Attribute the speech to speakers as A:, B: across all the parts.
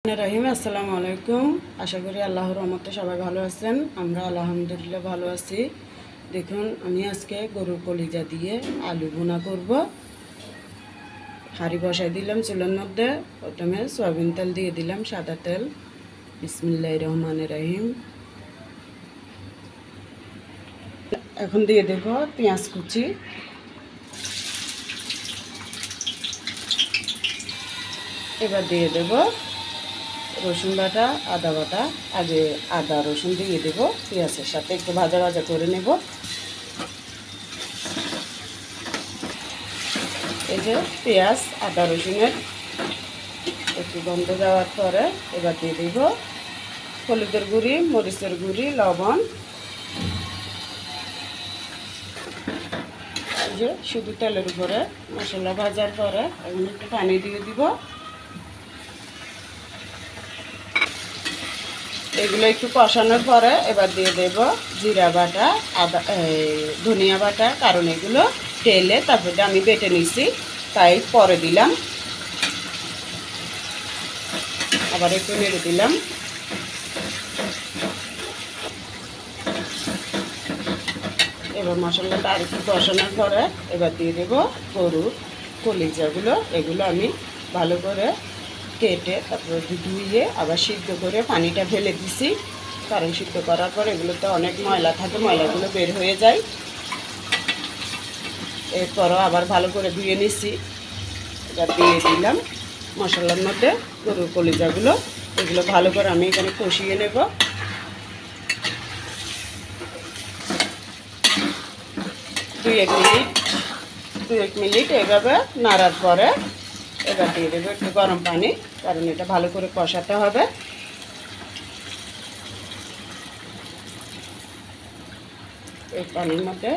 A: রহিম আসসালামু আলাইকুম। আশা করি আল্লাহর রহমতে সবাই ভালো আছেন। আমরা আলহামদুলিল্লাহ ভালো আছি। দেখুন আমি আজকে গরুর কলিজা দিয়ে আলু ভুনা করব। হাঁড়ি বসাই দিলাম চুলার মধ্যে। প্রথমে সয়াবিন তেল দিয়ে দিলাম, সাদা তেল। বিসমিল্লাহির রহমানির রহিম। এখন দিয়ে দেব পেঁয়াজ কুচি, এবার দিয়ে দেব রসুন বাটা, আদা বাটা। আগে আদা রসুন দিয়ে দেব, পেঁয়াজের সাথে একটু ভাজা ভাজা করে নেব। এই যে পেঁয়াজ আদা রসুনের একটু গন্ধ যাওয়ার পরে এবার দিয়ে দেব হলুদের গুঁড়ি, মরিচের গুঁড়ি, লবণ। এই যে শুধু তেলের উপরে মশলা ভাজার পরে এখন একটু পানি দিয়ে দিব। এগুলো একটু কষানোর পরে এবার দিয়ে দেব জিরা বাটা, আদা, ধনিয়া বাটা। কারণ এগুলো তেলে তারপরে আমি বেটে নিছি, তাই পরে দিলাম। আবার একটু নেড়ে দিলাম। এবার মশলাটা আর একটু কষানোর পরে এবার দিয়ে দেব গরুর কলিজাগুলো। এগুলো আমি ভালো করে কেটে তারপরে ধুয়ে আবার সিদ্ধ করে পানিটা ফেলে দিছি। কারণ সিদ্ধ করার পর এগুলোতে অনেক ময়লা থাকে, ময়লাগুলো বের হয়ে যায়। এরপরও আবার ভালো করে ধুয়ে নিছি। এটা দিয়ে দিলাম মশলার মধ্যে গরুর কলিজাগুলো। এগুলো ভালো করে আমি এখানে কষিয়ে নেব। দুই এক মিনিট এভাবে নাড়ার পরে এবার দিয়ে দেবো একটু গরম পানি। কারণ এটা ভালো করে কষাতে হবে। এই পানির মধ্যে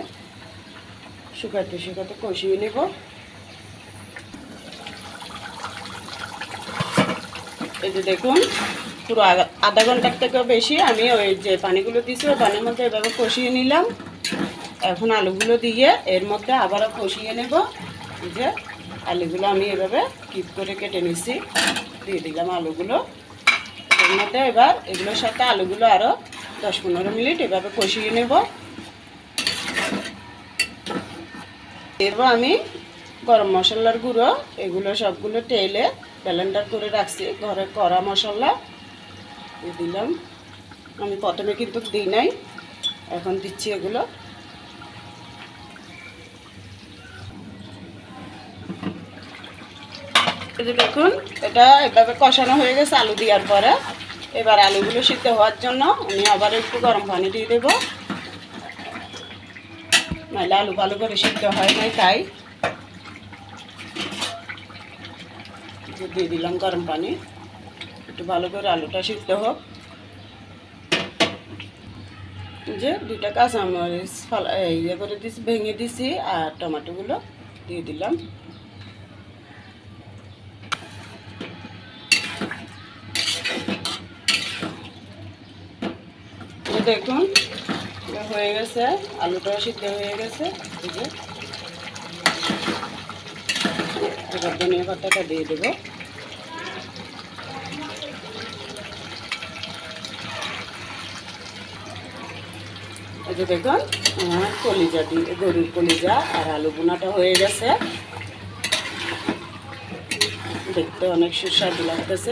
A: শুকাতে শুকাতে কষিয়ে নেব। এই যে দেখুন পুরো আধা ঘন্টার থেকেও বেশি আমি ওই যে পানিগুলো দিয়েছি ওই পানির মধ্যে এভাবে কষিয়ে নিলাম। এখন আলুগুলো দিয়ে এর মধ্যে আবারও কষিয়ে নেব। এই যে আলুগুলো আমি এভাবে কিপ করে কেটে নিছি, দিয়ে দিলাম আলুগুলো এর মধ্যে। এবার এগুলোর সাথে আলুগুলো আরও 10-15 মিনিট এভাবে কষিয়ে নেব। এরপর আমি গরম মশলার গুঁড়ো এগুলো সবগুলো তেলে ব্লেন্ডার করে রাখছি, ঘরে করা মশলা দিয়ে দিলাম। আমি প্রথমে কিন্তু দিই নাই, এখন দিচ্ছি এগুলো। এই যে দেখুন এটা এভাবে কষানো হয়ে গেছে আলু দেওয়ার পরে। এবার আলুগুলো সিদ্ধ হওয়ার জন্য আমি আবার একটু গরম পানি দিয়ে দেবো, নাহলে আলু ভালো করে সিদ্ধ হয় নাই। তাই দিয়ে দিলাম গরম পানি, একটু ভালো করে আলুটা সিদ্ধ হোক। যে 2টা কাঁচামরিচ ইয়ে করে দিছি, ভেঙে দিছি, আর টমেটোগুলো দিয়ে দিলাম। দেখুন হয়ে গেছে, আলুটাও সিদ্ধ হয়ে গেছে। এই যে এবার ধনিয়া পাতাটা দিয়ে দেবো। এই যে দেখুন আমার কলিজাটি, গরুর কলিজা আর আলু বোনাটা হয়ে গেছে। দেখতে অনেক সুস্বাদু লাগতেছে।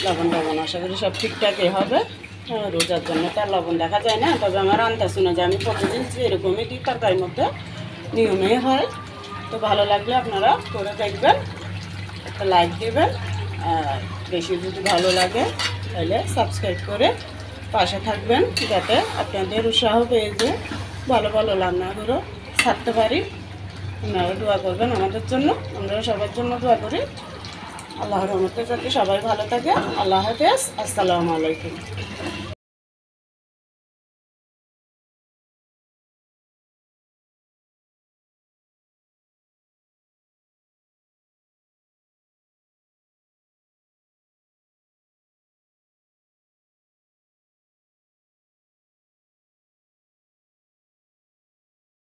A: লবণ টবণ আশা করি সব ঠিকঠাকই হবে। রোজার জন্য তার লবণ দেখা যায় না, তবে আমার আন্দাজ শোনা যায় আমি প্রতিদিন এরকমই দিই, তরকারির মধ্যে নিয়মেই হয়। তো ভালো লাগলে আপনারা করে দেখবেন, একটা লাইক দেবেন। আর বেশি যদি ভালো লাগে তাহলে সাবস্ক্রাইব করে পাশে থাকবেন, যাতে আপনাদের উৎসাহ পেয়ে যে ভালো ভালো রান্নাগুলো ছাড়তে পারি। আপনারা দোয়া করবেন আমাদের জন্য, আমরা সবার জন্য দোয়া করি। আল্লাহর রহমতে যাতে সবাই ভালো থাকে। আল্লাহ হাফেজ, আসসালামু আলাইকুম।